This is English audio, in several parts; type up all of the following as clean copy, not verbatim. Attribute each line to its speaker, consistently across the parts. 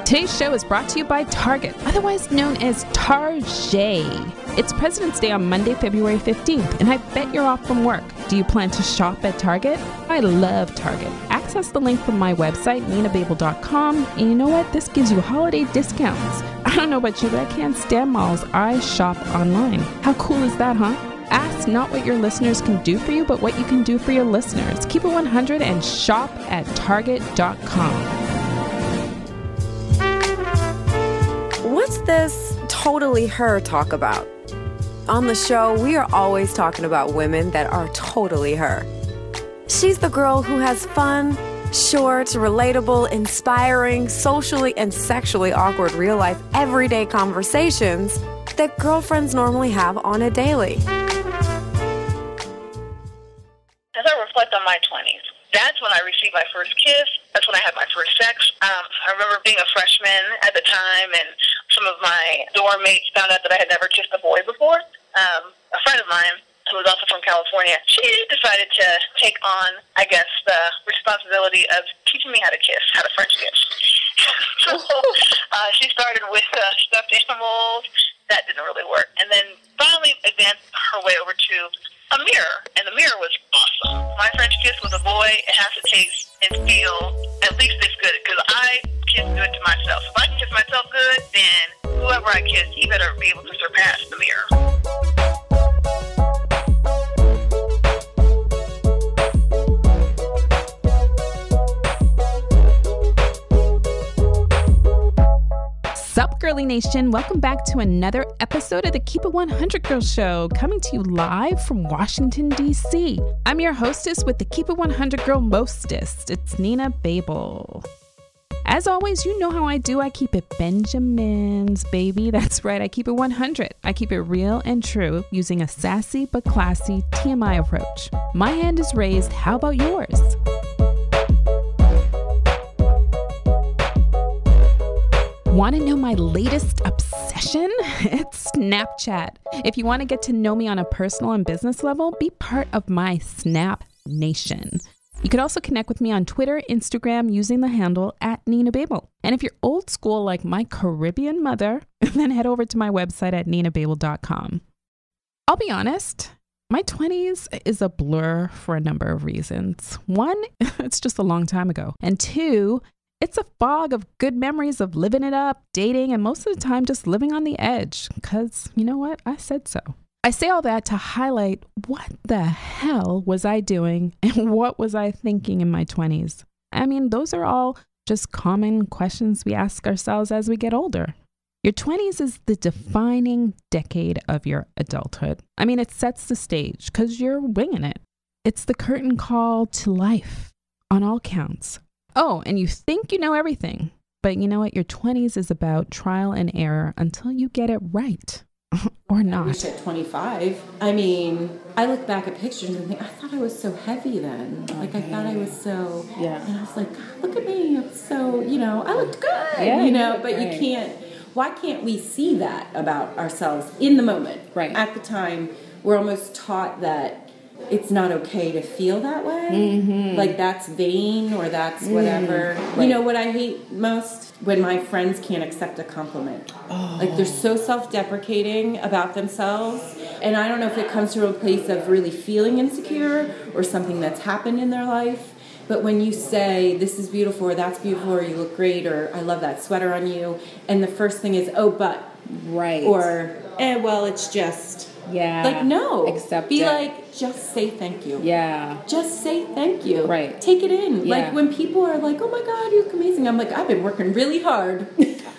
Speaker 1: Today's show is brought to you by Target, otherwise known as Target. It's President's Day on Monday, February 15th, and I bet you're off from work. Do you plan to shop at Target? I love Target. Access the link from my website, ninababel.com, and you know what? This gives you holiday discounts. I don't know about you, but I can't stand malls. I shop online. How cool is that, huh? Ask not what your listeners can do for you, but what you can do for your listeners. Keep it 100 and shop at Target.com.
Speaker 2: What's this totally her talk about? On the show, we are always talking about women that are totally her. She's the girl who has fun, short, relatable, inspiring, socially and sexually awkward real-life, everyday conversations that girlfriends normally have on a daily.
Speaker 3: As I reflect on my 20s, that's when I received my first kiss. That's when I had my first sex. I remember being a freshman at the time, and some of my dorm mates found out that I had never kissed a boy before. A friend of mine, who was also from California, she decided to take on, I guess, the responsibility of teaching me how to kiss, how to French kiss. So she started with stuffed animals. That didn't really work. And then finally advanced her way over to a mirror, and the mirror was awesome. My French kiss with a boy, it has to taste and feel at least this good, because I kiss good to myself. If I can kiss myself good, then whoever I kiss, he better be able to surpass the mirror.
Speaker 1: Sup, Girlie Nation? Welcome back to another episode of the Keep It 100 Girl Show, coming to you live from Washington, D.C. I'm your hostess with the Keep It 100 Girl mostest. It's Nina Babel. As always, you know how I do. I keep it Benjamins, baby. That's right. I keep it 100. I keep it real and true using a sassy but classy TMI approach. My hand is raised. How about yours? Want to know my latest obsession? It's Snapchat. If you want to get to know me on a personal and business level, be part of my Snap Nation. You could also connect with me on Twitter, Instagram, using the handle @NinaBabel. And if you're old school like my Caribbean mother, then head over to my website at ninababel.com. I'll be honest, my 20s is a blur for a number of reasons. One, it's just a long time ago. And two, it's a fog of good memories of living it up, dating, and most of the time just living on the edge. Because you know what? I said so. I say all that to highlight what the hell was I doing and what was I thinking in my 20s. I mean, those are all just common questions we ask ourselves as we get older. Your 20s is the defining decade of your adulthood. I mean, it sets the stage because you're winging it. It's the curtain call to life on all counts. Oh, and you think you know everything, but you know what? Your 20s is about trial and error until you get it right. Or not.
Speaker 4: I wish at 25. I mean, I look back at pictures and think, I thought I was so heavy then. Like, I thought I was so, and I was like, look at me. I'm so, I looked good, but you can't, why can't we see that about ourselves in the moment?
Speaker 1: Right.
Speaker 4: At the time, we're almost taught that it's not okay to feel that way. Mm-hmm. Like that's vain or that's whatever. Right. You know what I hate most? When my friends can't accept a compliment. Oh. Like they're so self-deprecating about themselves. And I don't know if it comes from a place of really feeling insecure or something that's happened in their life. But when you say, this is beautiful or that's beautiful or you look great or I love that sweater on you. And the first thing is, oh, but.
Speaker 1: Right.
Speaker 4: Or, well, it's just.
Speaker 1: Yeah.
Speaker 4: Like, no.
Speaker 1: Accept
Speaker 4: Be
Speaker 1: it.
Speaker 4: like, just say thank you.
Speaker 1: Yeah.
Speaker 4: Just say thank you.
Speaker 1: Right.
Speaker 4: Take it in.
Speaker 1: Yeah.
Speaker 4: Like, when people are like, oh my God, you look amazing. I'm like, I've been working really hard.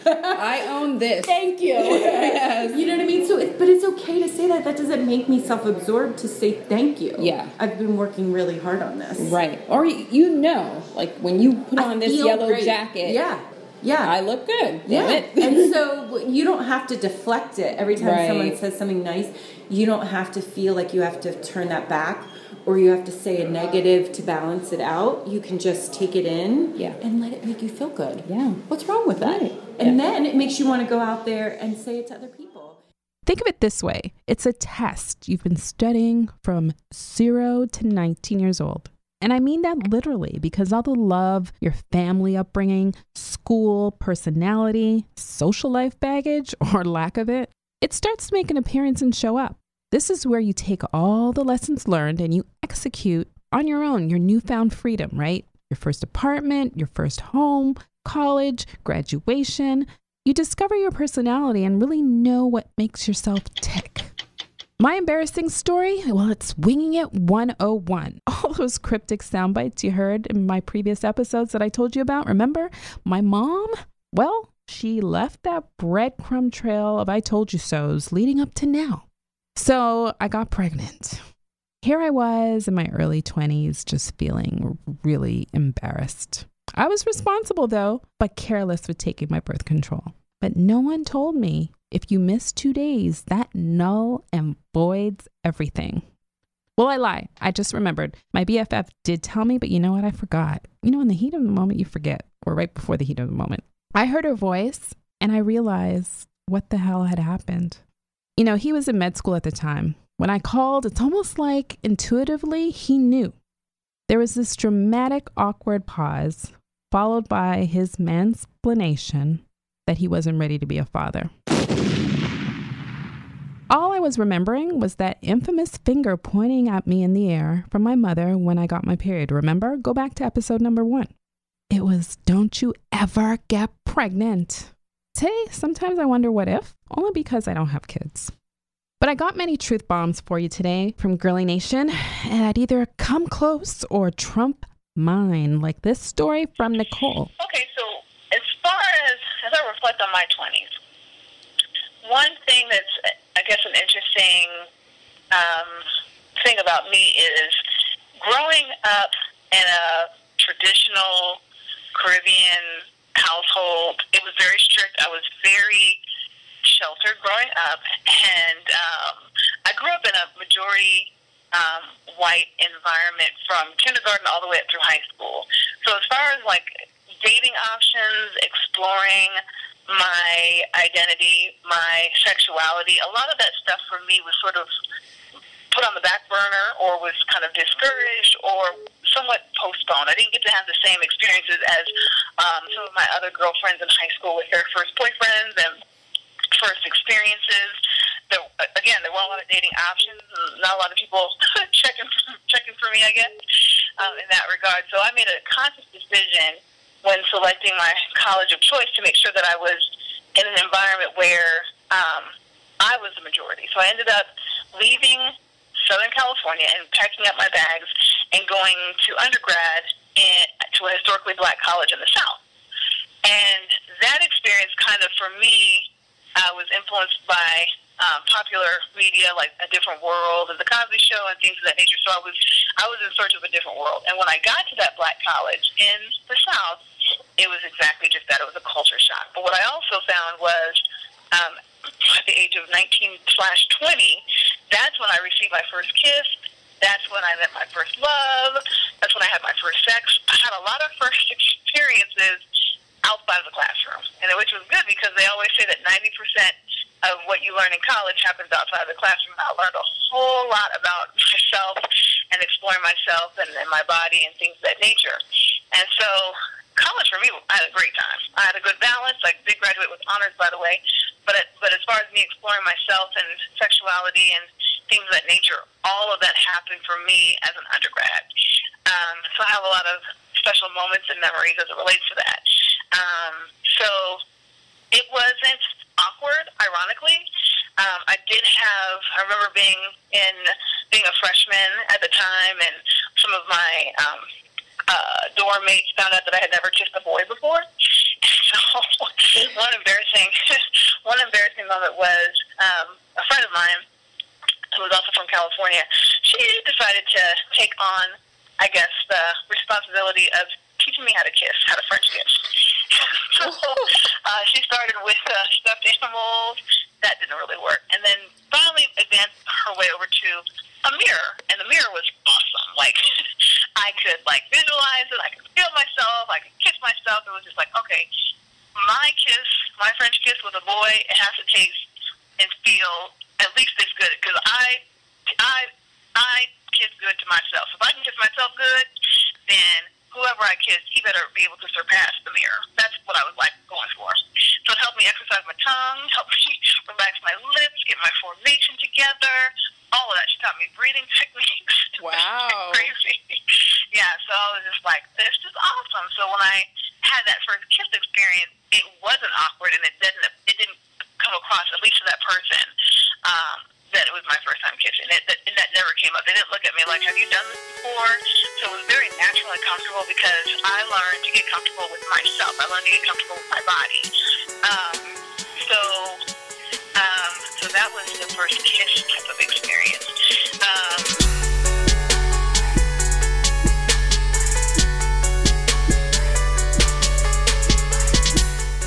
Speaker 1: I own this.
Speaker 4: Thank you.
Speaker 1: Yes.
Speaker 4: You know what I mean? So, but it's okay to say that. That doesn't make me self-absorbed to say thank you.
Speaker 1: Yeah.
Speaker 4: I've been working really hard on this.
Speaker 1: Right. Or, like, when you put on this yellow
Speaker 4: great.
Speaker 1: jacket.
Speaker 4: Yeah. Yeah.
Speaker 1: I look good.
Speaker 4: Yeah.
Speaker 1: Damn it.
Speaker 4: And so you don't have to deflect it. Every time someone says something nice, you don't have to feel like you have to turn that back or you have to say a negative to balance it out. You can just take it in and let it make you feel good.
Speaker 1: Yeah.
Speaker 4: What's wrong with that?
Speaker 1: Right.
Speaker 4: And then it makes you want to go out there and say it to other people.
Speaker 1: Think of it this way. It's a test you've been studying from 0 to 19 years old. And I mean that literally, because all the love, your family upbringing, school, personality, social life baggage, or lack of it, it starts to make an appearance and show up. This is where you take all the lessons learned and you execute on your own, your newfound freedom, right? Your first apartment, your first home, college, graduation. You discover your personality and really know what makes yourself tick. My embarrassing story? Well, it's winging it 101. All those cryptic sound bites you heard in my previous episodes that I told you about, remember? My mom? Well, she left that breadcrumb trail of I told you so's leading up to now. So I got pregnant. Here I was in my early 20s, just feeling really embarrassed. I was responsible though, but careless with taking my birth control. But no one told me if you miss 2 days, that null and voids everything. Well, I lie. I just remembered. My BFF did tell me, but you know what? I forgot. You know, in the heat of the moment, you forget, or right before the heat of the moment. I heard her voice and I realized what the hell had happened. You know, he was in med school at the time. When I called, it's almost like intuitively he knew. There was this dramatic, awkward pause, followed by his mansplanation that he wasn't ready to be a father. All I was remembering was that infamous finger pointing at me in the air from my mother when I got my period. Remember? Go back to episode number 1. It was, don't you ever get pregnant. Today, sometimes I wonder what if, only because I don't have kids. But I got many truth bombs for you today from Girlie Nation, and I'd either come close or trump mine, like this story from Nicole.
Speaker 3: Okay, so as far as I reflect on my 20s, one thing that's, I guess, an interesting thing about me is growing up in a traditional Caribbean household. It was very strict. I was very sheltered growing up, and I grew up in a majority white environment from kindergarten all the way up through high school. So as far as like dating options, exploring my identity, my sexuality, a lot of that stuff for me was sort of put on the back burner or was kind of discouraged or somewhat postponed. I didn't get to have the same experiences as some of my other girlfriends in high school with their first boyfriends and first experiences. There weren't a lot of dating options. Not a lot of people checking for me, I guess, in that regard. So I made a conscious decision when selecting my college of choice to make sure that I was in an environment where I was the majority. So I ended up leaving Southern California and packing up my bags and going to undergrad to a historically black college in the South. And that experience kind of, for me, was influenced by popular media like A Different World and The Cosby Show and things of that nature. So I was in search of a different world. And when I got to that black college in the South, it was exactly just that. It was a culture shock. But what I also found was at the age of 19/20, that's when I received my first kiss. That's when I met my first love. That's when I had my first sex. I had a lot of first experiences outside of the classroom, and which was good because they always say that 90% of what you learn in college happens outside of the classroom. I learned a whole lot about myself and exploring myself and my body and things of that nature. And so college for me, I had a great time. I had a good balance. I did graduate with honors, by the way. But as far as me exploring myself and sexuality and things of that nature, all of that happened for me as an undergrad. So I have a lot of special moments and memories as it relates to that. So it wasn't awkward, ironically. I remember being a freshman at the time, and some of my dorm mates found out that I had never kissed a boy before. So one embarrassing moment was a friend of mine who was also from California. She decided to take on, I guess, the responsibility of teaching me how to kiss, how to French kiss. So she started with stuffed animals. That didn't really work. And then finally advanced her way over to a mirror. And the mirror was awesome. Like, I could, visualize it. I could feel myself. I could kiss myself. It was just like, okay, my French kiss with a boy, it has to taste and feel at least this good. Because I kiss good to myself. If I can kiss myself good, then whoever I kiss, he better be able to surpass the mirror. That's what I was like going for. So it helped me exercise my tongue, helped me relax my lips, get my formation together, all of that. She taught me breathing techniques.
Speaker 2: Wow.
Speaker 3: Crazy. Yeah, so I was just like, this is awesome. So when I had that first kiss experience, it wasn't awkward, and it didn't come across, at least to that person, that it was my first time kissing. That never came up. They didn't look at me like, have you done this before? So it was very natural and comfortable because I learned to get comfortable with myself. I learned to get comfortable with my body. So that was the first kiss type of experience.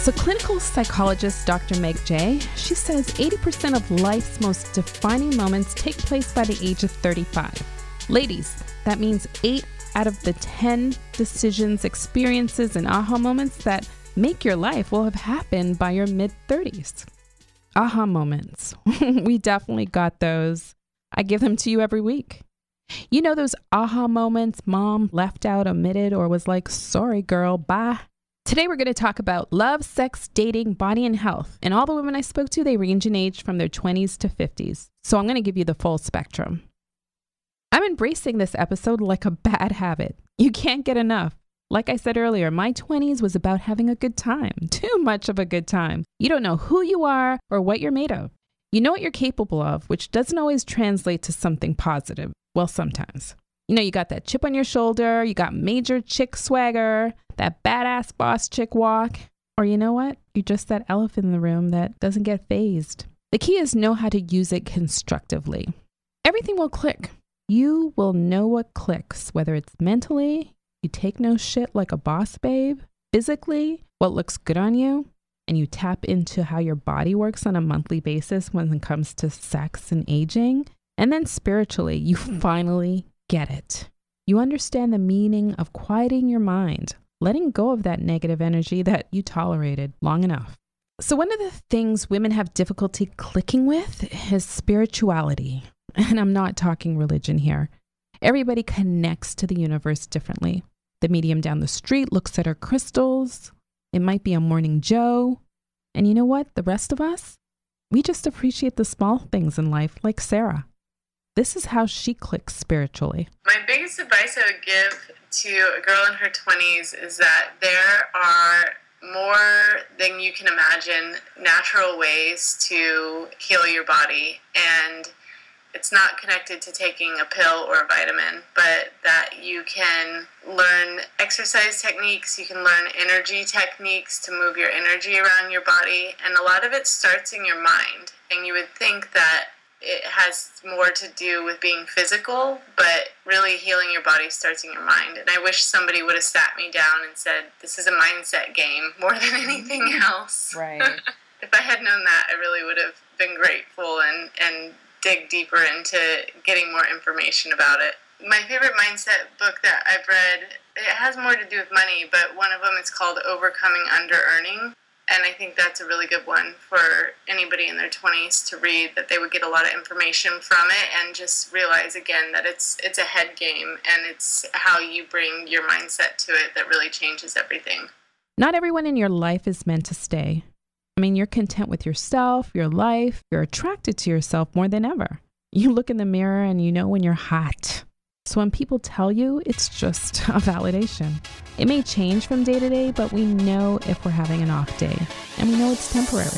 Speaker 1: So clinical psychologist Dr. Meg J, she says 80% of life's most defining moments take place by the age of 35. Ladies, that means 8 out of the 10 decisions, experiences, and aha moments that make your life will have happened by your mid-30s. Aha moments. We definitely got those. I give them to you every week. You know those aha moments mom left out, omitted, or was like, sorry girl, bye. Today we're going to talk about love, sex, dating, body, and health. And all the women I spoke to, they range in age from their 20s to 50s. So I'm going to give you the full spectrum. I'm embracing this episode like a bad habit. You can't get enough. Like I said earlier, my 20s was about having a good time. Too much of a good time. You don't know who you are or what you're made of. You know what you're capable of, which doesn't always translate to something positive. Well, sometimes. You know, you got that chip on your shoulder, you got major chick swagger, that badass boss chick walk, or you know what? You're just that elephant in the room that doesn't get phased. The key is know how to use it constructively. Everything will click. You will know what clicks, whether it's mentally, you take no shit like a boss babe, physically, what looks good on you, and you tap into how your body works on a monthly basis when it comes to sex and aging, and then spiritually, you finally get it. You understand the meaning of quieting your mind, letting go of that negative energy that you tolerated long enough. So one of the things women have difficulty clicking with is spirituality. And I'm not talking religion here. Everybody connects to the universe differently. The medium down the street looks at her crystals. It might be a morning Joe. And you know what? The rest of us, we just appreciate the small things in life, like Sarah. This is how she clicks spiritually.
Speaker 5: My biggest advice I would give to a girl in her 20s is that there are more than you can imagine natural ways to heal your body, and it's not connected to taking a pill or a vitamin, but that you can learn exercise techniques, you can learn energy techniques to move your energy around your body, and a lot of it starts in your mind. And you would think that it has more to do with being physical, but really healing your body starts in your mind. And I wish somebody would have sat me down and said, this is a mindset game more than anything else.
Speaker 2: Right.
Speaker 5: If I had known that, I really would have been grateful and dig deeper into getting more information about it. My favorite mindset book that I've read, it has more to do with money, but one of them is called Overcoming Under-Earning. And I think that's a really good one for anybody in their 20s to read, that they would get a lot of information from it and just realize again that it's a head game, and it's how you bring your mindset to it that really changes everything.
Speaker 1: Not everyone in your life is meant to stay. I mean, you're content with yourself, your life, you're attracted to yourself more than ever. You look in the mirror and you know when you're hot. So when people tell you, it's just a validation. It may change from day to day, but we know if we're having an off day, and we know it's temporary.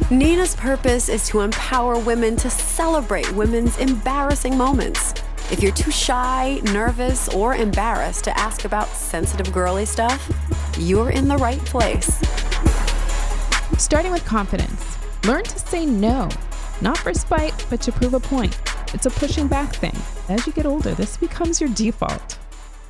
Speaker 2: Nina's purpose is to empower women to celebrate women's embarrassing moments. If you're too shy, nervous, or embarrassed to ask about sensitive girly stuff, you're in the right place.
Speaker 1: Starting with confidence. Learn to say no, not for spite, but to prove a point. It's a pushing back thing. As you get older, this becomes your default.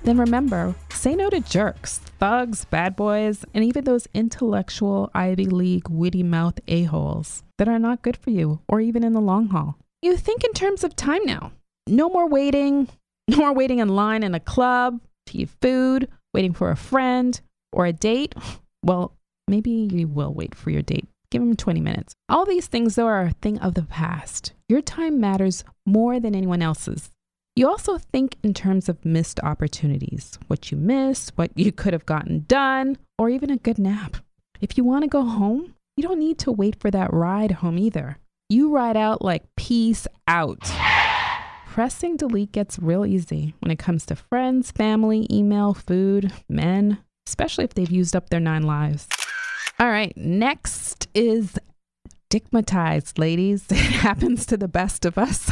Speaker 1: Then remember, say no to jerks, thugs, bad boys, and even those intellectual Ivy League witty mouth a-holes that are not good for you or even in the long haul. You think in terms of time now. No more waiting in line in a club to eat food, waiting for a friend or a date. Well, maybe you will wait for your date. Give them 20 minutes. All these things, though, are a thing of the past. Your time matters more than anyone else's. You also think in terms of missed opportunities, what you missed, what you could have gotten done, or even a good nap. If you want to go home, you don't need to wait for that ride home either. You ride out like peace out. Pressing delete gets real easy when it comes to friends, family, email, food, men, especially if they've used up their 9 lives. All right, next is stigmatized, ladies. It happens to the best of us.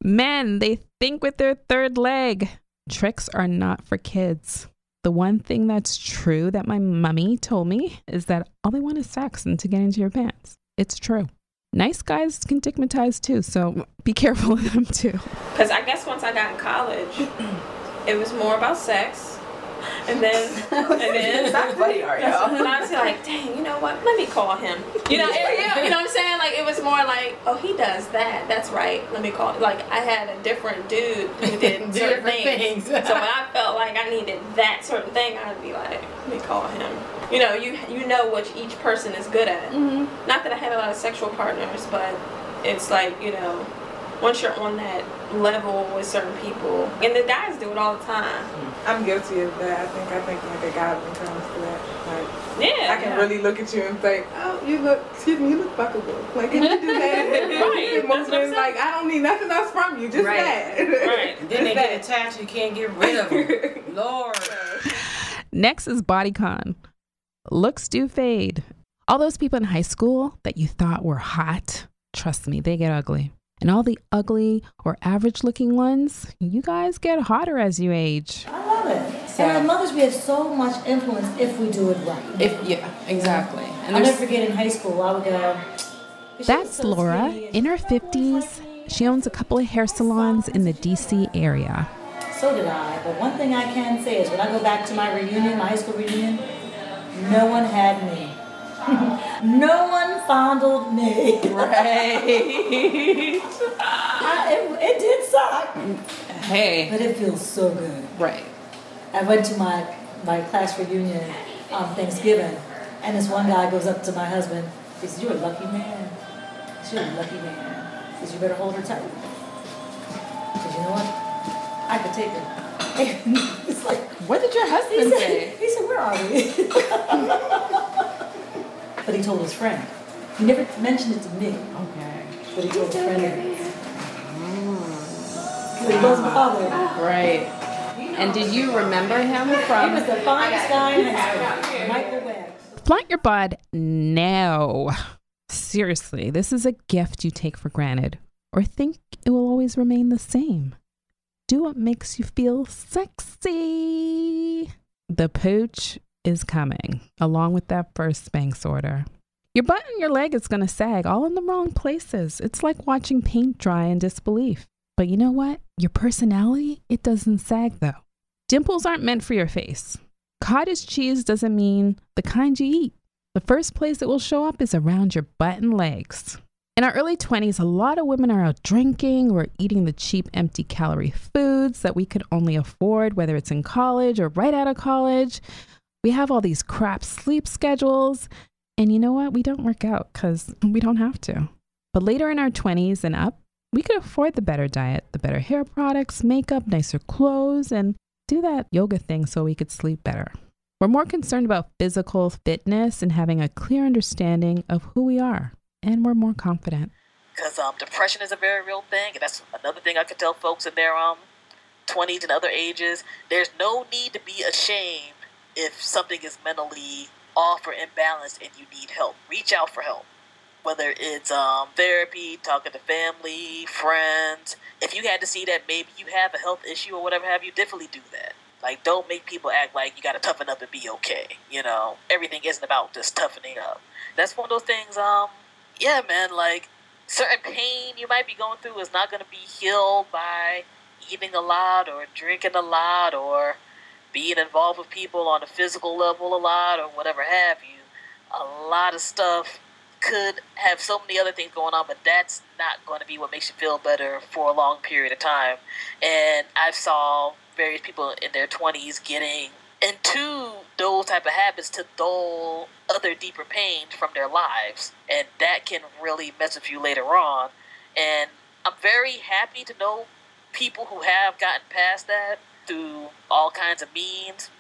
Speaker 1: Men, they think with their third leg. Tricks are not for kids. The one thing that's true that my mummy told me is that all they want is sex and to get into your pants. It's true. Nice guys can stigmatize too, so be careful of them too.
Speaker 6: Because I guess once I got in college, it was more about sex. And then
Speaker 2: That's funny, are y'all?
Speaker 6: and I was like, dang, you know what? Let me call him. You know what I'm saying? Like, it was more like, oh, he does that. That's right. Let me call. Like, I had a different dude who did certain things. So when I felt like I needed that certain thing, I'd be like, let me call him. You know, you know what each person is good at. Mm-hmm. Not that I had a lot of sexual partners, but it's like, you know, once you're on that level with certain people, and the guys do it all the time.
Speaker 7: I'm guilty of that. I think like a guy when it comes to that. Like,
Speaker 6: yeah,
Speaker 7: I can really look at you and think, oh, you look fuckable. Like, can you do that?
Speaker 6: Right.
Speaker 7: Most men like, I don't need nothing else from you, just that.
Speaker 6: Right.
Speaker 8: And then they get attached, you can't get rid of them. Lord.
Speaker 1: Next is bodycon. Looks do fade. All those people in high school that you thought were hot, trust me, they get ugly. And all the ugly or average looking ones, you guys get hotter as you age.
Speaker 9: I love it. So, and the mothers, we have so much influence if we do it right.
Speaker 2: Exactly. And
Speaker 9: I'll never forget in high school, I would go.
Speaker 1: That's Laura, in her 50s. She owns a couple of hair salons in the DC area.
Speaker 9: So did I. But one thing I can say is when I go back to my reunion, my high school reunion, no one had me. No one fondled me.
Speaker 2: Right.
Speaker 9: It did suck.
Speaker 2: Hey.
Speaker 9: But it feels so good.
Speaker 2: Right.
Speaker 9: I went to my class reunion on Thanksgiving, and this one guy goes up to my husband. He says, "You're a lucky man." He says, "You're a lucky man." He says, "You better hold her tight." He says, "You know what? I could take her." It's like,
Speaker 2: What did your husband say?
Speaker 9: He said, "Where are we?" But he told his friend. He never mentioned it to me.
Speaker 2: Okay.
Speaker 9: But he told his friend. He wasn't bothered.
Speaker 2: Right. And did you remember him from?
Speaker 9: He was the finest guy in high school. Michael Webb.
Speaker 1: Flaunt your bud now. Seriously, this is a gift you take for granted or think it will always remain the same. Do what makes you feel sexy. The pooch is coming, along with that first Spanx order. Your butt and your leg is going to sag all in the wrong places. It's like watching paint dry in disbelief. But you know what? Your personality, it doesn't sag though. Dimples aren't meant for your face. Cottage cheese doesn't mean the kind you eat. The first place it will show up is around your butt and legs. In our early 20s, a lot of women are out drinking or eating the cheap, empty calorie foods that we could only afford, whether it's in college or right out of college. We have all these crap sleep schedules. And you know what? We don't work out because we don't have to. But later in our 20s and up, we could afford the better diet, the better hair products, makeup, nicer clothes, and do that yoga thing so we could sleep better. We're more concerned about physical fitness and having a clear understanding of who we are. And we're more confident.
Speaker 10: Because depression is a very real thing. And that's another thing I could tell folks in their 20s and other ages. There's no need to be ashamed if something is mentally off or imbalanced and you need help. Reach out for help. Whether it's therapy, talking to family, friends. If you had to see that maybe you have a health issue or whatever have you, definitely do that. Like, don't make people act like you got to toughen up and be okay. You know, everything isn't about just toughening up. That's one of those things, yeah, man, like, certain pain you might be going through is not going to be healed by eating a lot or drinking a lot or being involved with people on a physical level a lot or whatever have you. A lot of stuff could have so many other things going on, but that's not going to be what makes you feel better for a long period of time. And I've saw various people in their 20s getting into those type of habits to dull other deeper pain from their lives. And that can really mess with you later on. And I'm very happy to know people who have gotten past that through all kinds of means,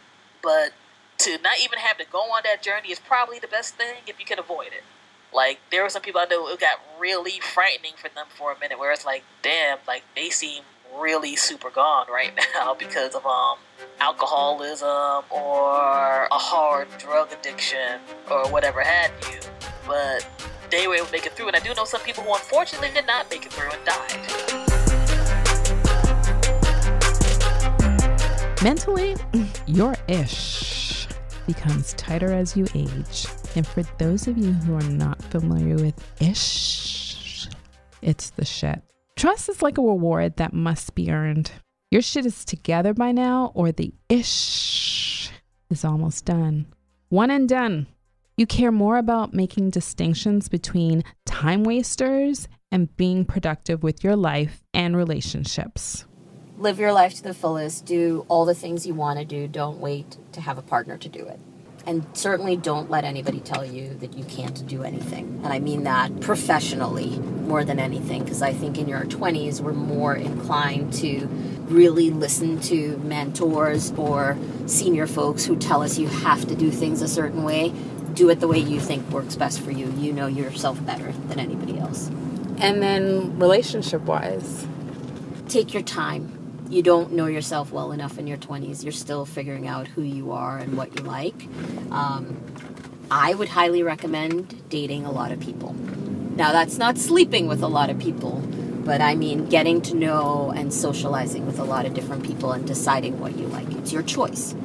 Speaker 10: but to not even have to go on that journey is probably the best thing if you can avoid it. Like, there were some people I know it got really frightening for them for a minute, where it's like, damn, like, they seem really super gone right now because of alcoholism or a hard drug addiction or whatever have you. But they were able to make it through, and I do know some people who unfortunately did not make it through and died.
Speaker 1: Mentally, your ish becomes tighter as you age. And for those of you who are not familiar with ish, it's the shit. Trust is like a reward that must be earned. Your shit is together by now, or the ish is almost done. One and done. You care more about making distinctions between time wasters and being productive with your life and relationships.
Speaker 2: Live your life to the fullest. Do all the things you want to do. Don't wait to have a partner to do it. And certainly don't let anybody tell you that you can't do anything. And I mean that professionally more than anything, because I think in your 20s we're more inclined to really listen to mentors or senior folks who tell us you have to do things a certain way. Do it the way you think works best for you. You know yourself better than anybody else.
Speaker 11: And then relationship-wise?
Speaker 2: Take your time. You don't know yourself well enough in your 20s. You're still figuring out who you are and what you like. I would highly recommend dating a lot of people. Now, that's not sleeping with a lot of people, but I mean getting to know and socializing with a lot of different people and deciding what you like. It's your choice.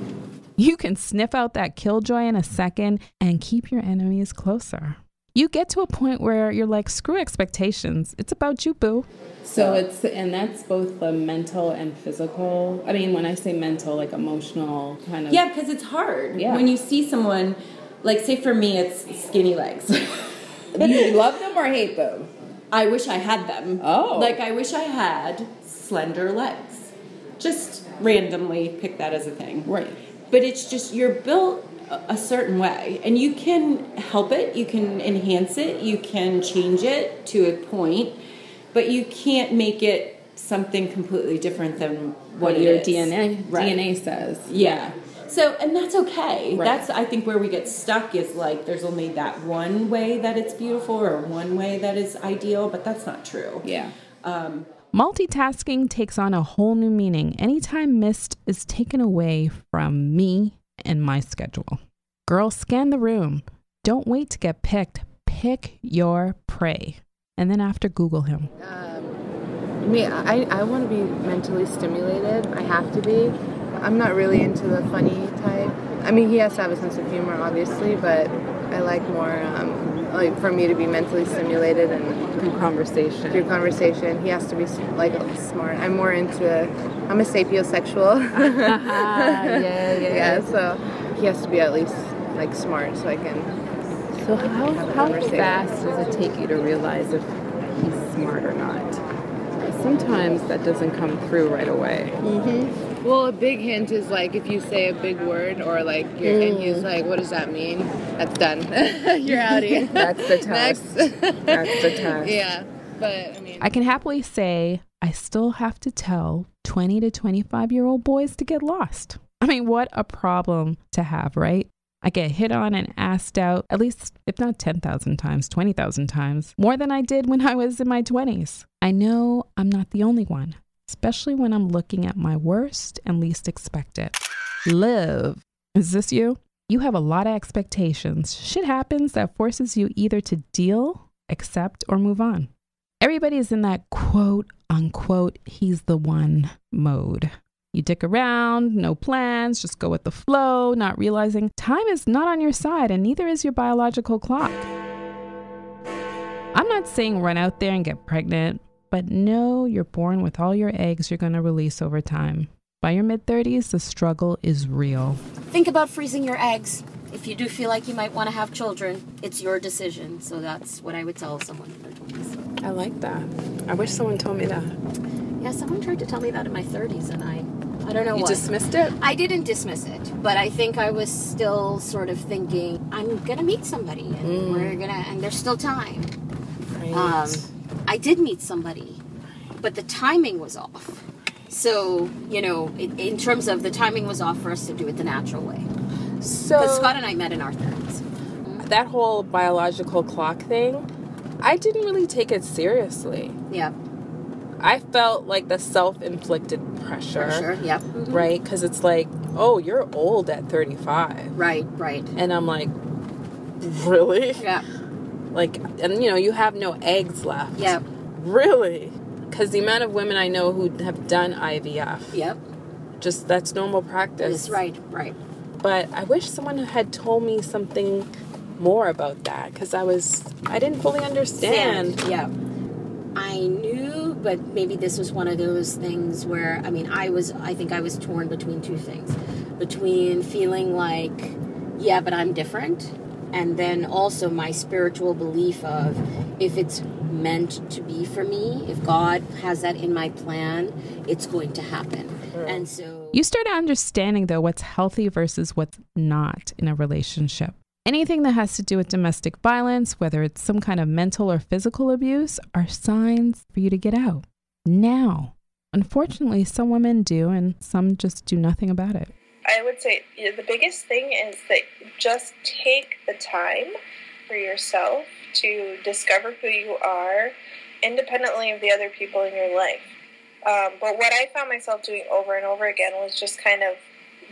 Speaker 1: You can sniff out that killjoy in a second and keep your enemies closer. You get to a point where you're like, screw expectations. It's about you, boo.
Speaker 11: So and that's both the mental and physical. I mean, when I say mental, like emotional kind of.
Speaker 4: Yeah, because it's hard.
Speaker 11: Yeah.
Speaker 4: When you see someone, like say for me, it's skinny legs.
Speaker 11: You love them or hate them?
Speaker 4: I wish I had them.
Speaker 11: Oh.
Speaker 4: Like I wish I had slender legs. Just randomly pick that as a thing.
Speaker 11: Right.
Speaker 4: But it's just, you're built a certain way, and you can help it, you can enhance it, you can change it to a point, but you can't make it something completely different than what
Speaker 11: your
Speaker 4: it is.
Speaker 11: DNA says.
Speaker 4: Yeah. So, and that's okay.
Speaker 11: Right.
Speaker 4: That's, I think, where we get stuck is like there's only that one way that it's beautiful or one way that is ideal, but that's not true.
Speaker 11: Yeah.
Speaker 1: Multitasking takes on a whole new meaning anytime missed is taken away from me and my schedule. Girl, scan the room. Don't wait to get picked. Pick your prey. And then after, Google him.
Speaker 12: I want to be mentally stimulated. I have to be. I'm not really into the funny type. I mean, he has to have a sense of humor, obviously, but I like more, like for me to be mentally stimulated and
Speaker 11: through conversation.
Speaker 12: He has to be like smart. I'm more into I'm a sapiosexual. Yeah. So he has to be at least like smart, so I can.
Speaker 11: So how fast does it take you to realize if he's smart or not? Sometimes that doesn't come through right away.
Speaker 12: Mm-hmm. Well, a big hint is like if you say a big word or like and he's like, what does that mean? That's done. You're outie.
Speaker 11: That's the test. That's the test.
Speaker 12: Yeah. But I mean,
Speaker 1: I can happily say I still have to tell 20 to 25-year-old boys to get lost. I mean, what a problem to have, right? I get hit on and asked out at least, if not 10,000 times, 20,000 times, more than I did when I was in my 20s. I know I'm not the only one, especially when I'm looking at my worst and least expected. Liv, is this you? You have a lot of expectations. Shit happens that forces you either to deal, accept, or move on. Everybody is in that quote unquote, he's the one mode. You dick around, no plans, just go with the flow, not realizing time is not on your side and neither is your biological clock. I'm not saying run out there and get pregnant, but know you're born with all your eggs you're going to release over time. By your mid-30s, the struggle is real.
Speaker 2: Think about freezing your eggs. If you do feel like you might want to have children, it's your decision. So that's what I would tell someone in their 20s.
Speaker 11: I like that. I wish someone told me that.
Speaker 2: Yeah, someone tried to tell me that in my 30s, and I don't know
Speaker 11: You
Speaker 2: what.
Speaker 11: dismissed it?
Speaker 2: I didn't dismiss it, but I think I was still sort of thinking, I'm going to meet somebody, and and there's still time.
Speaker 11: Right.
Speaker 2: I did meet somebody,
Speaker 13: but the timing was off. So, you know, in terms of the timing was off for us to do it the natural way.
Speaker 14: So
Speaker 13: because Scott and I met in our 30s.
Speaker 14: That whole biological clock thing, I didn't really take it seriously.
Speaker 13: Yeah.
Speaker 14: I felt like the self-inflicted pressure.
Speaker 13: Yeah.
Speaker 14: Right? Because it's like, oh, you're old at 35.
Speaker 13: Right.
Speaker 14: And I'm like, really?
Speaker 13: Yeah.
Speaker 14: Like, and you know, you have no eggs left.
Speaker 13: Yeah.
Speaker 14: Really? Because the amount of women I know who have done IVF.
Speaker 13: Yep.
Speaker 14: Just, that's normal practice.
Speaker 13: That's right.
Speaker 14: But I wish someone had told me something more about that, because I didn't fully understand.
Speaker 13: Yeah. I knew, but maybe this was one of those things where, I mean, I think I was torn between two things. Between feeling like, yeah, but I'm different, and then also my spiritual belief of, if it's meant to be for me, if God has that in my plan, it's going to happen. And so
Speaker 1: you start understanding, though, what's healthy versus what's not in a relationship. Anything that has to do with domestic violence, whether it's some kind of mental or physical abuse, are signs for you to get out now. Unfortunately, some women do, and some just do nothing about it.
Speaker 3: I would say the biggest thing is that just take the time for yourself to discover who you are, independently of the other people in your life. But what I found myself doing over and over again was just kind of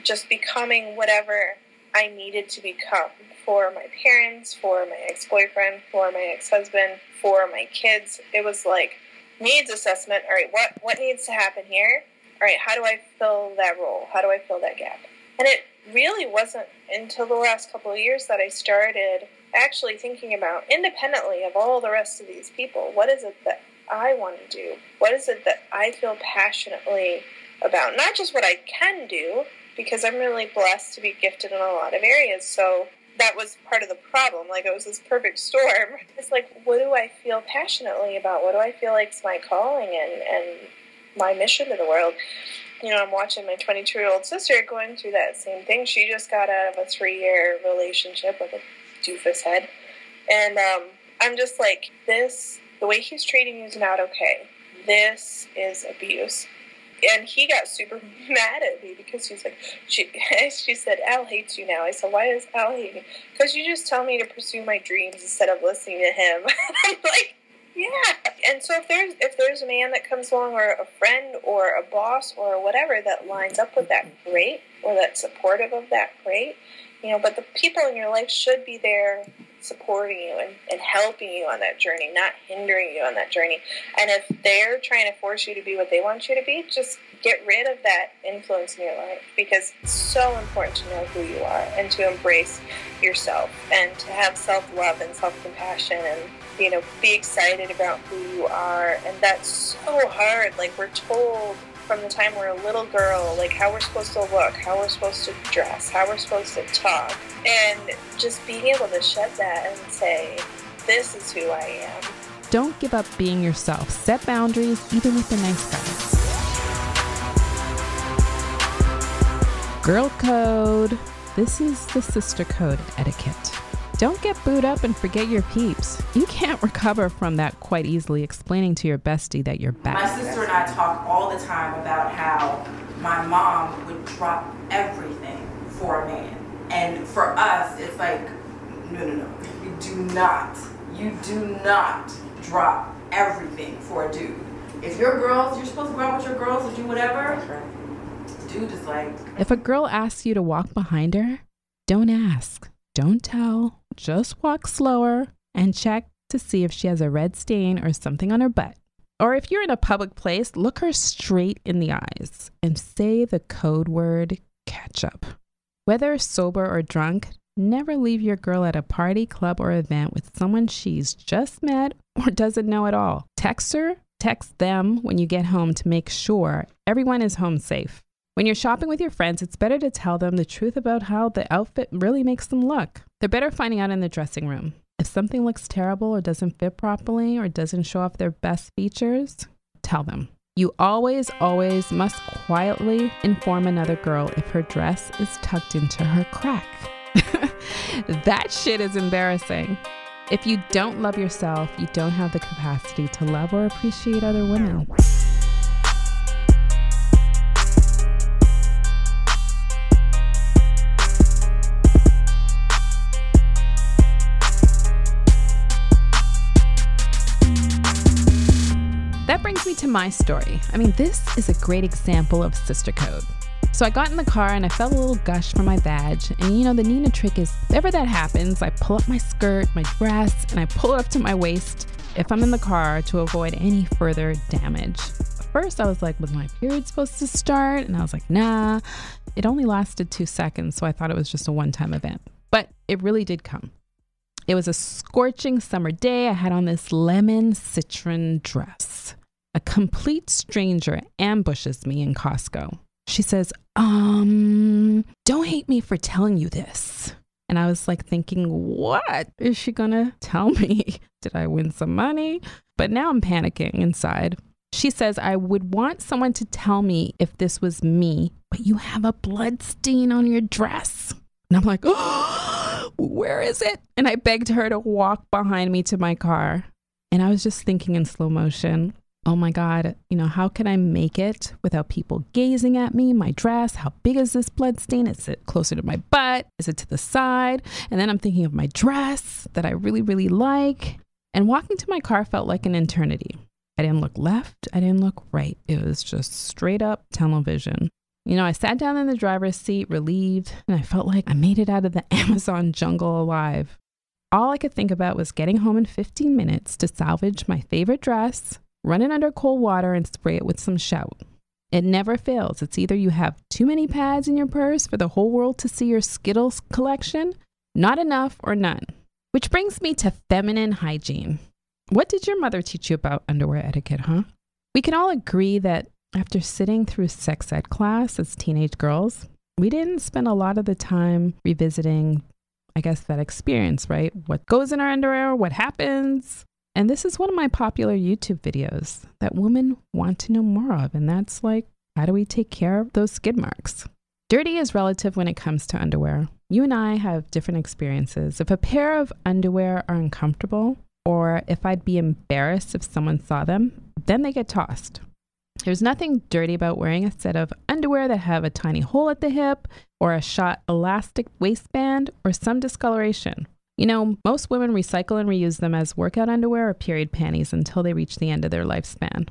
Speaker 3: just becoming whatever I needed to become for my parents, for my ex-boyfriend, for my ex-husband, for my kids. It was like needs assessment. All right, what needs to happen here? All right, how do I fill that role? How do I fill that gap? And it really wasn't until the last couple of years that I started actually thinking about, independently of all the rest of these people, what is it that I want to do? What is it that I feel passionately about? Not just what I can do, because I'm really blessed to be gifted in a lot of areas. So that was part of the problem. Like, it was this perfect storm. It's like, what do I feel passionately about? What do I feel like is my calling and my mission to the world? You know, I'm watching my 22-year-old sister going through that same thing. She just got out of a 3-year relationship with a doofus head. And I'm just like, the way he's treating you is not okay. This is abuse. And he got super mad at me because he's like, she said, Al hates you now. I said, why does Al hate me? Because you just tell me to pursue my dreams instead of listening to him. I'm like, yeah. And so if there's a man that comes along, or a friend or a boss or whatever that lines up with that, great, or that's supportive of that, great. You know, but the people in your life should be there supporting you and helping you on that journey, not hindering you on that journey. And if they're trying to force you to be what they want you to be, just get rid of that influence in your life, because it's so important to know who you are and to embrace yourself and to have self-love and self-compassion and, you know, be excited about who you are. And that's so hard. Like, we're told from the time we're a little girl, like, how we're supposed to look, how we're supposed to dress, how we're supposed to talk. And just being able to shed that and say, this is who I am.
Speaker 1: Don't give up being yourself. Set boundaries, even with the nice guys. Girl code. This is the sister code etiquette. Don't get booed up and forget your peeps. You can't recover from that quite easily, explaining to your bestie that you're back.
Speaker 8: My sister and I talk all the time about how my mom would drop everything for a man. And for us, it's like, no. You do not drop everything for a dude. If you're girls, you're supposed to go out with your girls and do whatever. Dude is like...
Speaker 1: If a girl asks you to walk behind her, don't ask. Don't tell. Just walk slower and check to see if she has a red stain or something on her butt. Or if you're in a public place, look her straight in the eyes and say the code word ketchup. Whether sober or drunk, never leave your girl at a party, club, or event with someone she's just met or doesn't know at all. Text her, text them when you get home to make sure everyone is home safe. When you're shopping with your friends, it's better to tell them the truth about how the outfit really makes them look. They're better finding out in the dressing room. If something looks terrible or doesn't fit properly or doesn't show off their best features, tell them. You always must quietly inform another girl if her dress is tucked into her crack. That shit is embarrassing. If you don't love yourself, you don't have the capacity to love or appreciate other women. me to my story. I mean, this is a great example of sister code. So I got in the car and I felt a little gush from my badge. And you know, the Nina trick is, whenever that happens, I pull up my skirt, my dress, and I pull it up to my waist if I'm in the car to avoid any further damage. First, I was like, was my period supposed to start? And I was like, nah. It only lasted 2 seconds, so I thought it was just a one-time event. But it really did come. It was a scorching summer day. I had on this lemon citron dress. A complete stranger ambushes me in Costco. She says, don't hate me for telling you this. And I was like thinking, what is she gonna tell me? Did I win some money? But now I'm panicking inside. She says, I would want someone to tell me if this was me, but you have a blood stain on your dress. And I'm like, oh, where is it? And I begged her to walk behind me to my car. And I was just thinking in slow motion, oh my God, you know, how can I make it without people gazing at me, my dress? How big is this blood stain? Is it closer to my butt? Is it to the side? And then I'm thinking of my dress that I really, really like. And walking to my car felt like an eternity. I didn't look left. I didn't look right. It was just straight up tunnel vision. You know, I sat down in the driver's seat, relieved, and I felt like I made it out of the Amazon jungle alive. All I could think about was getting home in 15 minutes to salvage my favorite dress, run it under cold water, and spray it with some Shout. It never fails. It's either you have too many pads in your purse for the whole world to see your Skittles collection, not enough, or none. Which brings me to feminine hygiene. What did your mother teach you about underwear etiquette, huh? We can all agree that after sitting through sex ed class as teenage girls, we didn't spend a lot of the time revisiting, I guess, that experience, right? What goes in our underwear, what happens. And this is one of my popular YouTube videos that women want to know more of. And that's like, how do we take care of those skid marks? Dirty is relative when it comes to underwear. You and I have different experiences. If a pair of underwear are uncomfortable, or if I'd be embarrassed if someone saw them, then they get tossed. There's nothing dirty about wearing a set of underwear that have a tiny hole at the hip, or a short elastic waistband, or some discoloration. You know, most women recycle and reuse them as workout underwear or period panties until they reach the end of their lifespan.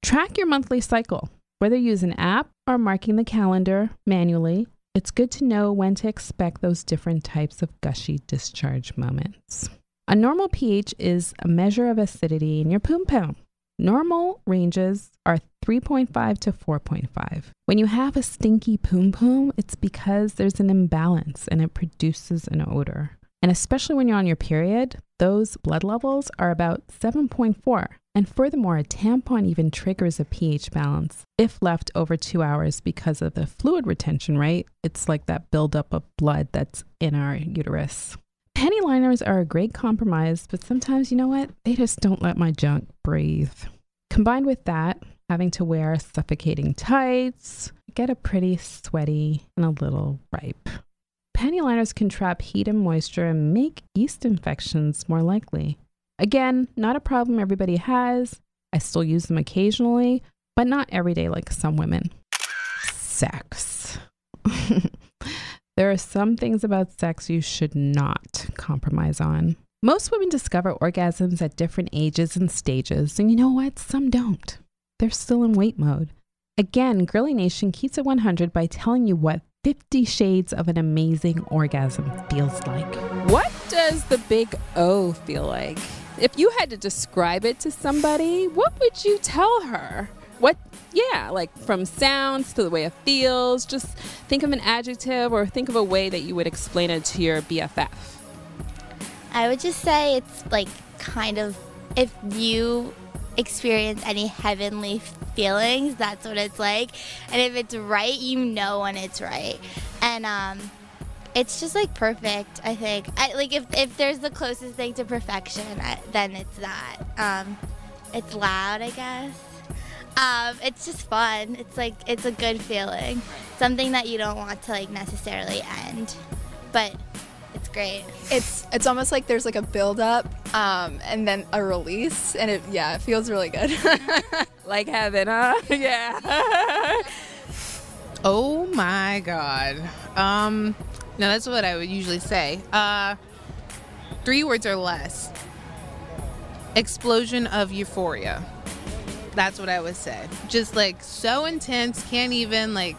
Speaker 1: Track your monthly cycle. Whether you use an app or marking the calendar manually, it's good to know when to expect those different types of gushy discharge moments. A normal pH is a measure of acidity in your poom poom. Normal ranges are 3.5 to 4.5. When you have a stinky poom poom, it's because there's an imbalance and it produces an odor. And especially when you're on your period, those blood levels are about 7.4. And furthermore, a tampon even triggers a pH balance if left over 2 hours because of the fluid retention, right? It's like that buildup of blood that's in our uterus. Panty liners are a great compromise, but sometimes, you know what? They just don't let my junk breathe. Combined with that, having to wear suffocating tights, get a pretty sweaty and a little ripe. Panty liners can trap heat and moisture and make yeast infections more likely. Again, not a problem everybody has. I still use them occasionally, but not every day like some women. Sex. There are some things about sex you should not compromise on. Most women discover orgasms at different ages and stages, and you know what? Some don't. They're still in wait mode. Again, Girlie Nation keeps it 100 by telling you what 50 shades of an amazing orgasm feels like.
Speaker 14: What does the big O feel like? If you had to describe it to somebody, what would you tell her? Like from sounds to the way it feels. Just think of an adjective or think of a way that you would explain it to your BFF.
Speaker 15: I would just say it's like kind of, if you experience any heavenly feelings, that's what it's like. And if it's right, you know when it's right. And it's just like perfect, I think. If there's the closest thing to perfection, then it's that. It's loud, I guess. It's just fun. It's like, it's a good feeling. Something that you don't want to like necessarily end, but it's great.
Speaker 16: It's almost like there's like a build up, and then a release, and it feels really good.
Speaker 14: Like heaven, huh? Yeah.
Speaker 17: Oh my God. No, that's what I would usually say. 3 words or less. Explosion of euphoria. That's what I would say. Just like so intense, can't even like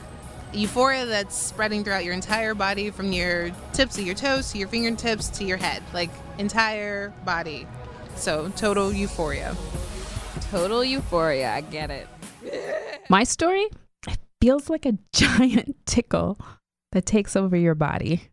Speaker 17: euphoria that's spreading throughout your entire body from your tips of your toes to your fingertips to your head, like entire body. So total euphoria.
Speaker 14: Total euphoria. I get it. My story feels like a giant tickle that takes over your body.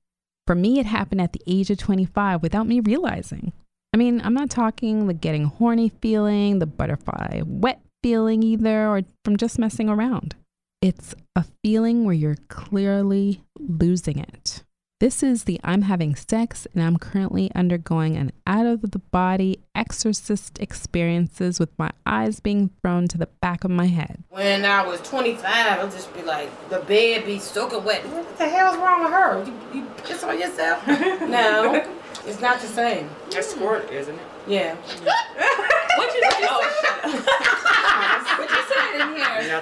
Speaker 14: For me, it happened at the age of 25 without me realizing. I mean, I'm not talking the getting horny feeling, the butterfly wet feeling either, or from just messing around. It's a feeling where you're clearly losing it. This is the I'm having sex and I'm currently undergoing an out-of-the-body exorcist experiences with my eyes being thrown to the back of my head.
Speaker 18: When I was 25, I'd just be like, the bed be soaking wet. What the hell's wrong with her? You piss on yourself? No, it's not the same.
Speaker 2: That's squirt, isn't it?
Speaker 18: Yeah.
Speaker 6: What you say? Oh, shut up. What you said in here?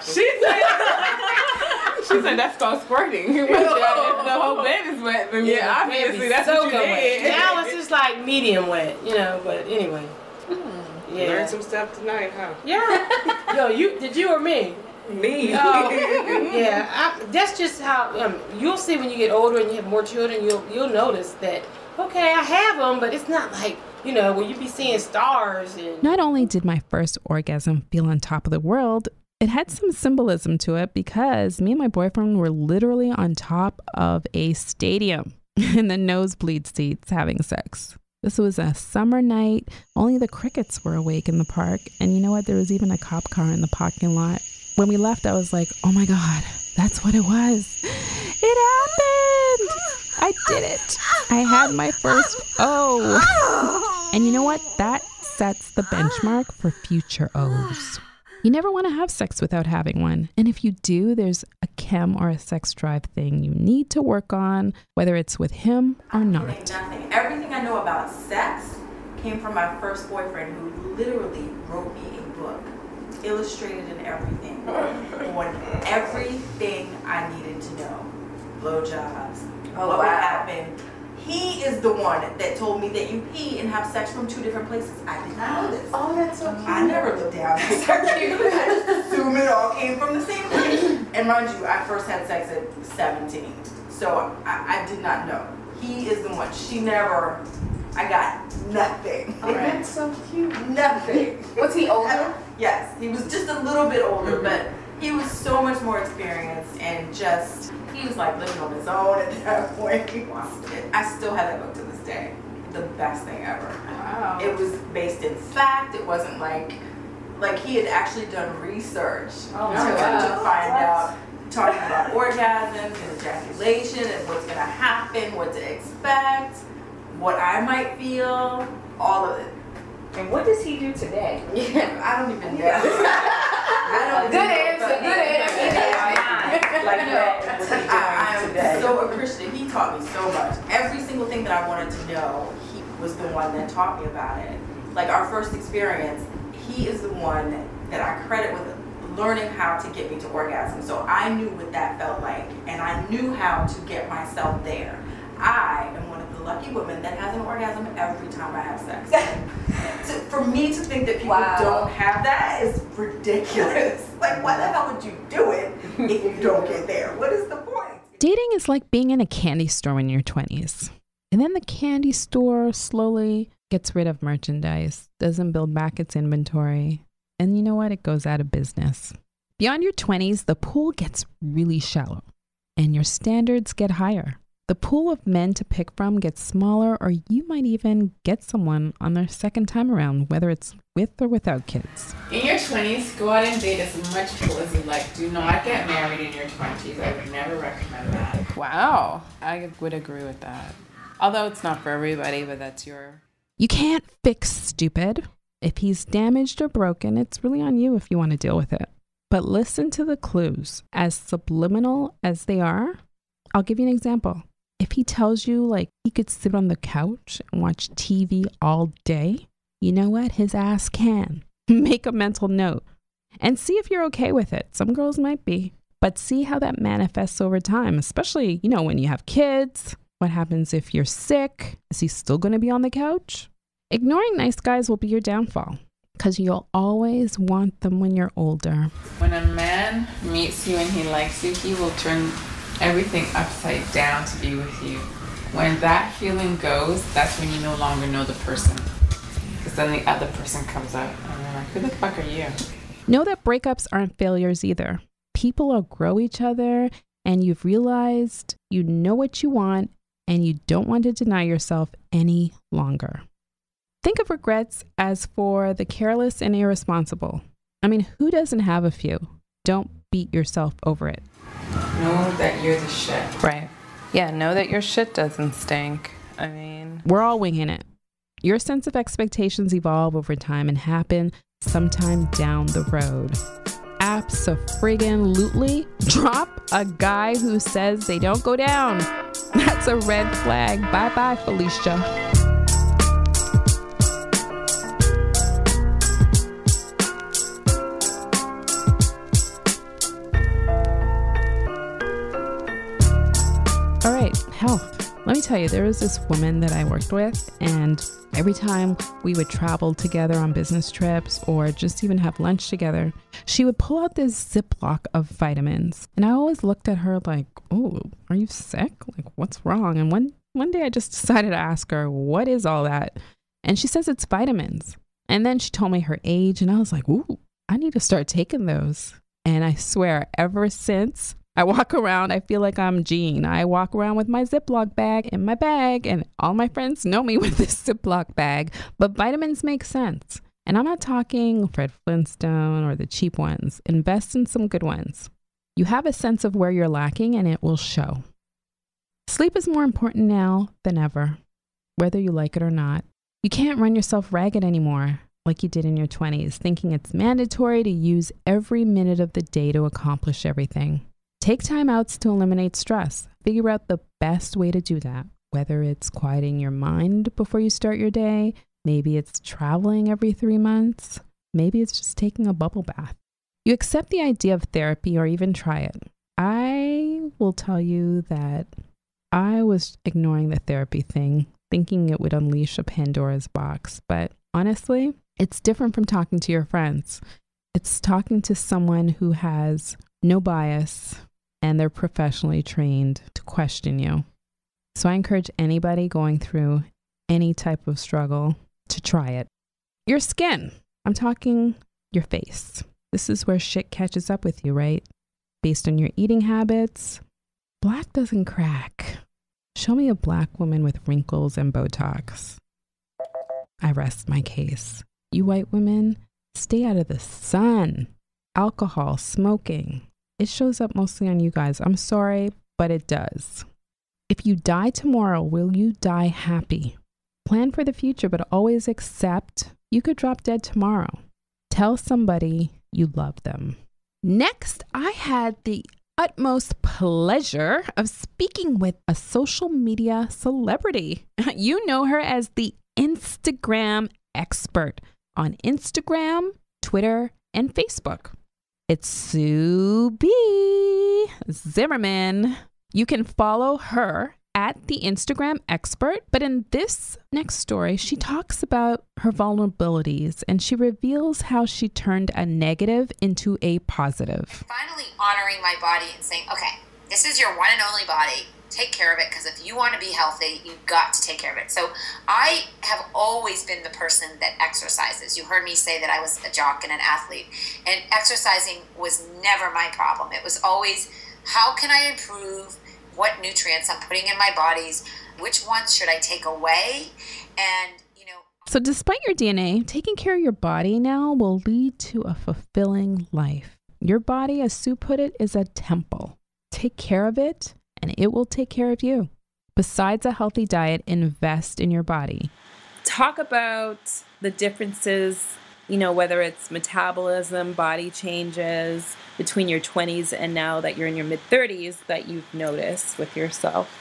Speaker 11: She said that's called squirting. If the whole bed is wet, then yeah, obviously that's what you did.
Speaker 18: Now it's just like medium wet, you know, but anyway. Yeah.
Speaker 2: Learned some stuff tonight, huh?
Speaker 18: Yeah. Yo, did you or me?
Speaker 2: Me.
Speaker 18: Oh, yeah. That's just how you'll see when you get older and you have more children. You'll notice that. Okay, I have them, but it's not like, you know, where you be seeing stars. And
Speaker 14: not only did my first orgasm feel on top of the world, it had some symbolism to it because me and my boyfriend were literally on top of a stadium in the nosebleed seats having sex. This was a summer night. Only the crickets were awake in the park. And you know what? There was even a cop car in the parking lot. When we left, I was like, oh my God, that's what it was. It happened. I did it. I had my first O. And you know what? That sets the benchmark for future O's. You never want to have sex without having one. And if you do, there's a chem or a sex drive thing you need to work on, whether it's with him or not.
Speaker 8: Nothing. Everything I know about sex came from my first boyfriend who literally wrote me a book, illustrated and everything, on everything I needed to know. Blowjobs, what would happen. He is the one that told me that you pee and have sex from 2 different places. I did not know this.
Speaker 18: Oh, that's so cute.
Speaker 8: I never looked down. That's so cute. I just assumed it all came from the same place. And mind you, I first had sex at 17. So I did not know. He is the one. She never, I got nothing.
Speaker 18: Oh, that's so cute.
Speaker 8: Nothing.
Speaker 18: Was he older?
Speaker 8: Yes, he was just a little bit older, but he was so much more experienced and just, he was like living on his own at that point. I still have that book to this day. The best thing ever. Wow. It was based in fact. It wasn't like he had actually done research to find out, talking about orgasms and ejaculation and what's going to happen, what to expect, what I might feel, all of it.
Speaker 18: And what does he do today?
Speaker 8: Yeah, I don't even know. I don't
Speaker 18: good answer. I'm
Speaker 8: so a Christian. He taught me so much. Every single thing that I wanted to know, he was the one that taught me about it. Like our first experience, he is the one that I credit with learning how to get me to orgasm. So I knew what that felt like, and I knew how to get myself there. I am one of the lucky women that has an orgasm every time I have sex. So for me to think that people don't have that is ridiculous. Like, why the hell would you do it if you don't get there? What is the point?
Speaker 14: Dating is like being in a candy store in your 20s. And then the candy store slowly gets rid of merchandise, doesn't build back its inventory. And you know what? It goes out of business. Beyond your 20s, the pool gets really shallow and your standards get higher. The pool of men to pick from gets smaller, or you might even get someone on their second time around, whether it's with or without kids.
Speaker 11: In your 20s, go out and date as much people as you like. Do not get married in your 20s. I would never recommend that. Wow. I would agree with that. Although it's not for everybody, but that's your...
Speaker 14: You can't fix stupid. If he's damaged or broken, it's really on you if you want to deal with it. But listen to the clues. As subliminal as they are, I'll give you an example. If he tells you like he could sit on the couch and watch TV all day, you know what? His ass can. Make a mental note and see if you're okay with it. Some girls might be, but see how that manifests over time, especially, you know, when you have kids. What happens if you're sick? Is he still going to be on the couch? Ignoring nice guys will be your downfall.
Speaker 1: because you'll always want them when you're older.
Speaker 11: When a man meets you and he likes you, he will turn everything upside down to be with you. When that feeling goes, that's when you no longer know the person. Because then the other person comes up and you're like, who the fuck are you?
Speaker 1: Know that breakups aren't failures either. People outgrow each other, and you've realized you know what you want and you don't want to deny yourself any longer. Think of regrets as for the careless and irresponsible. I mean, who doesn't have a few? Don't beat yourself over it.
Speaker 11: Know that you're the shit.
Speaker 19: Right. Yeah, know that your shit doesn't stink. I mean,
Speaker 1: we're all winging it. Your sense of expectations evolve over time and happen sometime down the road. Abso-friggin-lutely drop a guy who says they don't go down. That's a red flag. Bye-bye, Felicia. All right, health. Let me tell you, there was this woman that I worked with, and every time we would travel together on business trips or just even have lunch together, she would pull out this Ziploc of vitamins. And I always looked at her like, oh, are you sick? Like, what's wrong? And one day I just decided to ask her, what is all that? And she says it's vitamins. And then she told me her age, and I was like, ooh, I need to start taking those. And I swear, ever since, I walk around, I feel like I'm Jean. I walk around with my Ziploc bag in my bag, and all my friends know me with this Ziploc bag. But vitamins make sense. And I'm not talking Fred Flintstone or the cheap ones. Invest in some good ones. You have a sense of where you're lacking, and it will show. Sleep is more important now than ever, whether you like it or not. You can't run yourself ragged anymore like you did in your 20s, thinking it's mandatory to use every minute of the day to accomplish everything. Take time outs to eliminate stress. Figure out the best way to do that, whether it's quieting your mind before you start your day, maybe it's traveling every 3 months, maybe it's just taking a bubble bath. You accept the idea of therapy or even try it. I will tell you that I was ignoring the therapy thing, thinking it would unleash a Pandora's box, but honestly, it's different from talking to your friends. It's talking to someone who has no bias, and they're professionally trained to question you. So I encourage anybody going through any type of struggle to try it. Your skin. I'm talking your face. This is where shit catches up with you, right? Based on your eating habits. Black doesn't crack. Show me a black woman with wrinkles and Botox. I rest my case. You white women, stay out of the sun. Alcohol, smoking. It shows up mostly on you guys. I'm sorry, but it does. If you die tomorrow, will you die happy? Plan for the future, but always accept you could drop dead tomorrow. Tell somebody you love them. Next, I had the utmost pleasure of speaking with a social media celebrity. You know her as the Instagram expert on Instagram, Twitter, and Facebook. It's Sue B. Zimmerman. You can follow her at the Instagram expert, but in this next story, she talks about her vulnerabilities and she reveals how she turned a negative into a positive.
Speaker 20: Finally honoring my body and saying, okay, this is your one and only body. Take care of it, because if you want to be healthy, you've got to take care of it. So I have always been the person that exercises. You heard me say that I was a jock and an athlete, and exercising was never my problem. It was always, how can I improve what nutrients I'm putting in my bodies? Which ones should I take away? And,
Speaker 1: So despite your DNA, taking care of your body now will lead to a fulfilling life. Your body, as Sue put it, is a temple. Take care of it, and it will take care of you. Besides a healthy diet, invest in your body.
Speaker 21: Talk about the differences, whether it's metabolism, body changes between your 20s and now that you're in your mid-30s that you've noticed with yourself.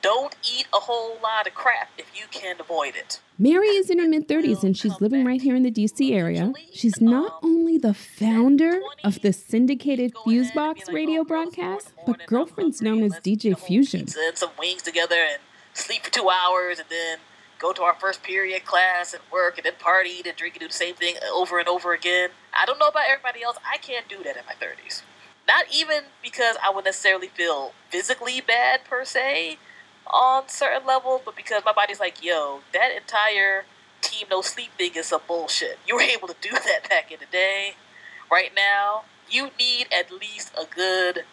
Speaker 10: Don't eat a whole lot of crap if you can avoid it.
Speaker 1: Mary is in her mid-30s and she's living right here in the DC area. She's not only the founder of the syndicated Fusebox radio broadcast, but girlfriend's known as DJ Fusion.
Speaker 10: And some wings together and sleep for 2 hours and then go to our first period class and work and then party and drink and do the same thing over and over again. I don't know about everybody else. I can't do that in my 30s. Not even because I would necessarily feel physically bad per se on certain levels, but because my body's like, yo, that entire team no sleep thing is some bullshit. You were able to do that back in the day. Right now, you need at least a good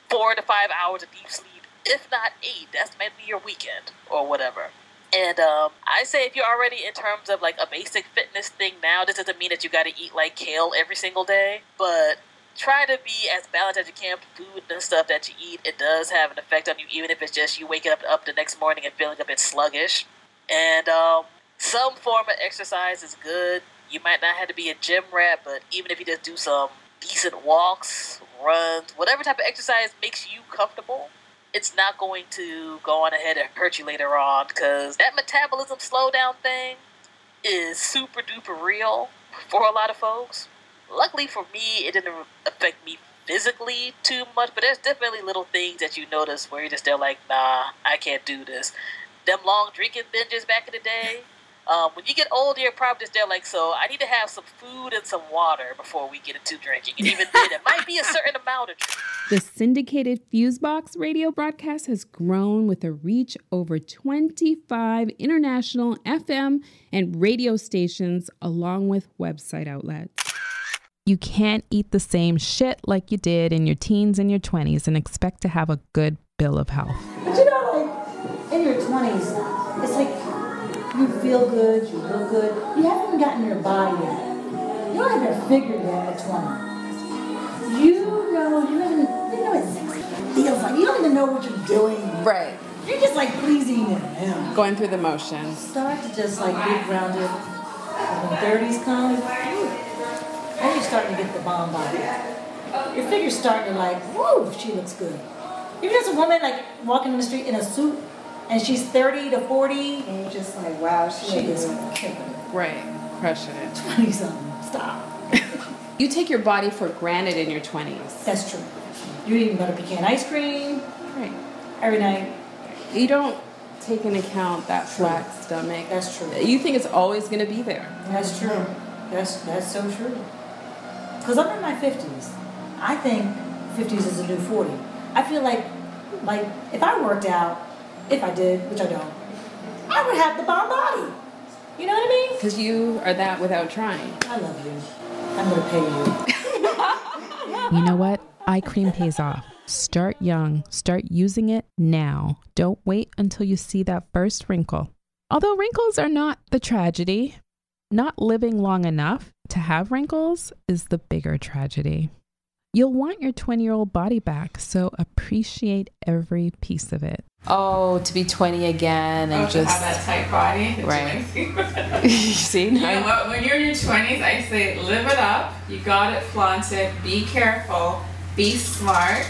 Speaker 10: 4 to 5 hours of deep sleep, if not 8. That's maybe your weekend or whatever. And I say if you're already in terms of like a basic fitness thing now, this doesn't mean that you got to eat like kale every single day, but try to be as balanced as you can. Food and stuff that you eat, it does have an effect on you, even if it's just you waking up the next morning and feeling a bit sluggish. And some form of exercise is good. You might not have to be a gym rat, but even if you just do some decent walks, runs, whatever type of exercise makes you comfortable, it's not going to go on ahead and hurt you later on, because that metabolism slowdown thing is super duper real for a lot of folks. Luckily for me, it didn't affect me physically too much, but there's definitely little things that you notice where you're just there like, nah, I can't do this. Them long drinking binges back in the day, when you get older, you're probably just there like, so I need to have some food and some water before we get into drinking. And even then, it might be a certain amount of drinking.
Speaker 1: The syndicated Fusebox radio broadcast has grown with a reach over 25 international FM and radio stations, along with website outlets. You can't eat the same shit like you did in your teens and your 20s and expect to have a good bill of health.
Speaker 9: But you know, like, in your 20s, it's like you feel good, you look good. You haven't even gotten your body yet. You don't have your figure yet at 20. You know what sex feels like. You don't even know what you're doing.
Speaker 11: Right.
Speaker 9: You're just like pleasing him.
Speaker 11: Going through the motions.
Speaker 9: Start to just like get grounded. When the 30s come, then you're starting to get the bomb body. Your figure's starting to like, whoa, she looks good. Even as a woman like walking in the street in a suit and she's 30 to 40, and you're just like, wow, she is killing it.
Speaker 11: Right, crushing it.
Speaker 9: 20-something, stop.
Speaker 11: You take your body for granted in your 20s.
Speaker 9: That's true. You're eating butter pecan ice cream.
Speaker 11: Right.
Speaker 9: Every night.
Speaker 11: You don't take into account that flat stomach.
Speaker 9: That's true.
Speaker 11: You think it's always going to be there.
Speaker 9: That's true. That's so true. Because I'm in my 50s. I think 50s is a new 40. I feel like if I worked out, if I did, which I don't, I would have the bomb body. You know what I mean?
Speaker 11: Because you are that without trying.
Speaker 9: I love you. I'm going to pay you.
Speaker 1: You know what? Eye cream pays off. Start young. Start using it now. Don't wait until you see that first wrinkle. Although wrinkles are not the tragedy, not living long enough to have wrinkles is the bigger tragedy. You'll want your 20-year-old body back, so appreciate every piece of it.
Speaker 11: Oh, to be 20 again and just
Speaker 19: have that tight body.
Speaker 11: Right. You see?
Speaker 19: You know what? When you're in your 20s, I say live it up. You got it, flaunt it. Be careful. Be smart.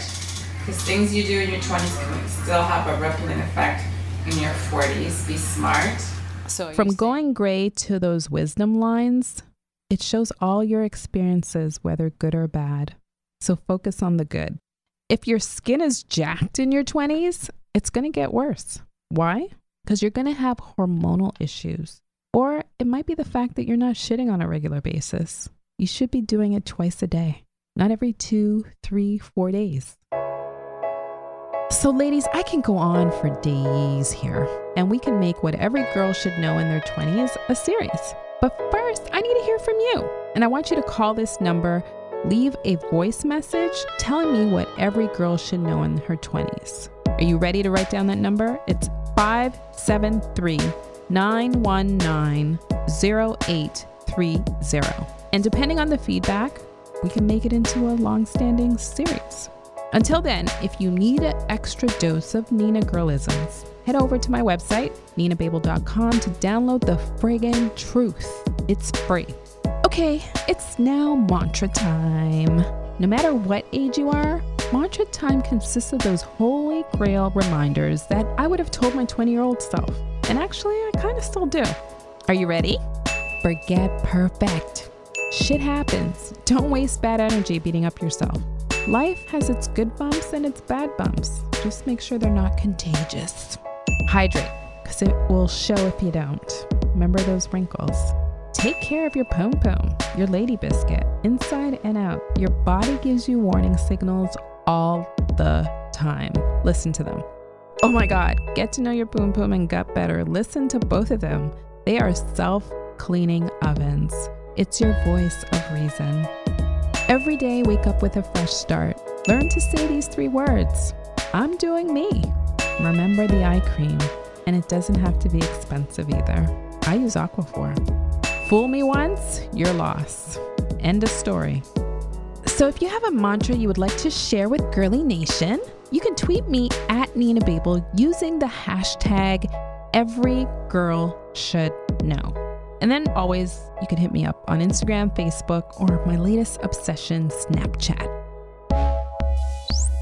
Speaker 19: Because things you do in your 20s can still have a rippling effect in your 40s. Be smart.
Speaker 1: So from going gray to those wisdom lines, it shows all your experiences, whether good or bad. So focus on the good. If your skin is jacked in your 20s, it's going to get worse. Why? Because you're going to have hormonal issues. Or it might be the fact that you're not shitting on a regular basis. You should be doing it twice a day, not every 2, 3, 4 days. So ladies, I can go on for days here, and we can make what every girl should know in their 20s a series. But first, I need to hear from you. And I want you to call this number, leave a voice message telling me what every girl should know in her 20s. Are you ready to write down that number? It's 573-919-0830. And depending on the feedback, we can make it into a long-standing series. Until then, if you need an extra dose of Nina Girlisms, head over to my website, ninababel.com, to download the friggin' truth. It's free. Okay, it's now mantra time. No matter what age you are, mantra time consists of those holy grail reminders that I would have told my 20-year-old self. And actually, I kind of still do. Are you ready? Forget perfect. Shit happens. Don't waste bad energy beating up yourself. Life has its good bumps and its bad bumps. Just make sure they're not contagious. Hydrate. because it will show if you don't. Remember those wrinkles. Take care of your pom-pom, your lady biscuit, inside and out. Your body gives you warning signals all the time. Listen to them. Oh my God, get to know your pom-pom and gut better. Listen to both of them. They are self-cleaning ovens. It's your voice of reason. Every day, wake up with a fresh start. Learn to say these 3 words. I'm doing me. Remember the eye cream, and it doesn't have to be expensive either. I use Aquaphor. Fool me once, you're lost. End of story. So if you have a mantra you would like to share with Girlie Nation, you can tweet me at Nina Babel using the hashtag #EveryGirlShouldKnow. And then always, you can hit me up on Instagram, Facebook, or my latest obsession, Snapchat.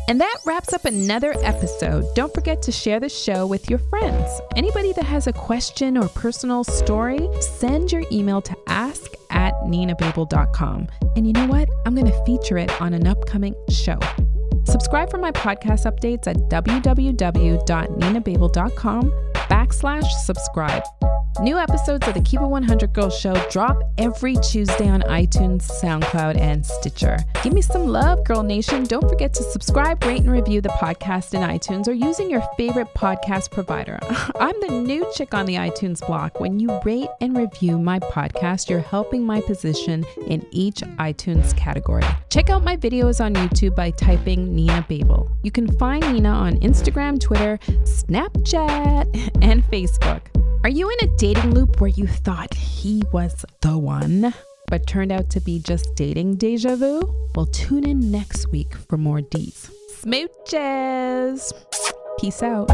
Speaker 1: And that wraps up another episode. Don't forget to share the show with your friends. Anybody that has a question or personal story, send your email to ask@ninababel.com. And you know what? I'm going to feature it on an upcoming show. Subscribe for my podcast updates at www.ninababel.com/subscribe. New episodes of the Keep It 100 Girl Show drop every Tuesday on iTunes, SoundCloud, and Stitcher. Give me some love, Girl Nation. Don't forget to subscribe, rate, and review the podcast in iTunes or using your favorite podcast provider. I'm the new chick on the iTunes block. When you rate and review my podcast, you're helping my position in each iTunes category. Check out my videos on YouTube by typing Nina Babel. You can find Nina on Instagram, Twitter, Snapchat, and Facebook. Are you in a dating loop where you thought he was the one, but turned out to be just dating deja vu? Well, tune in next week for more D's. Smooches! Peace out.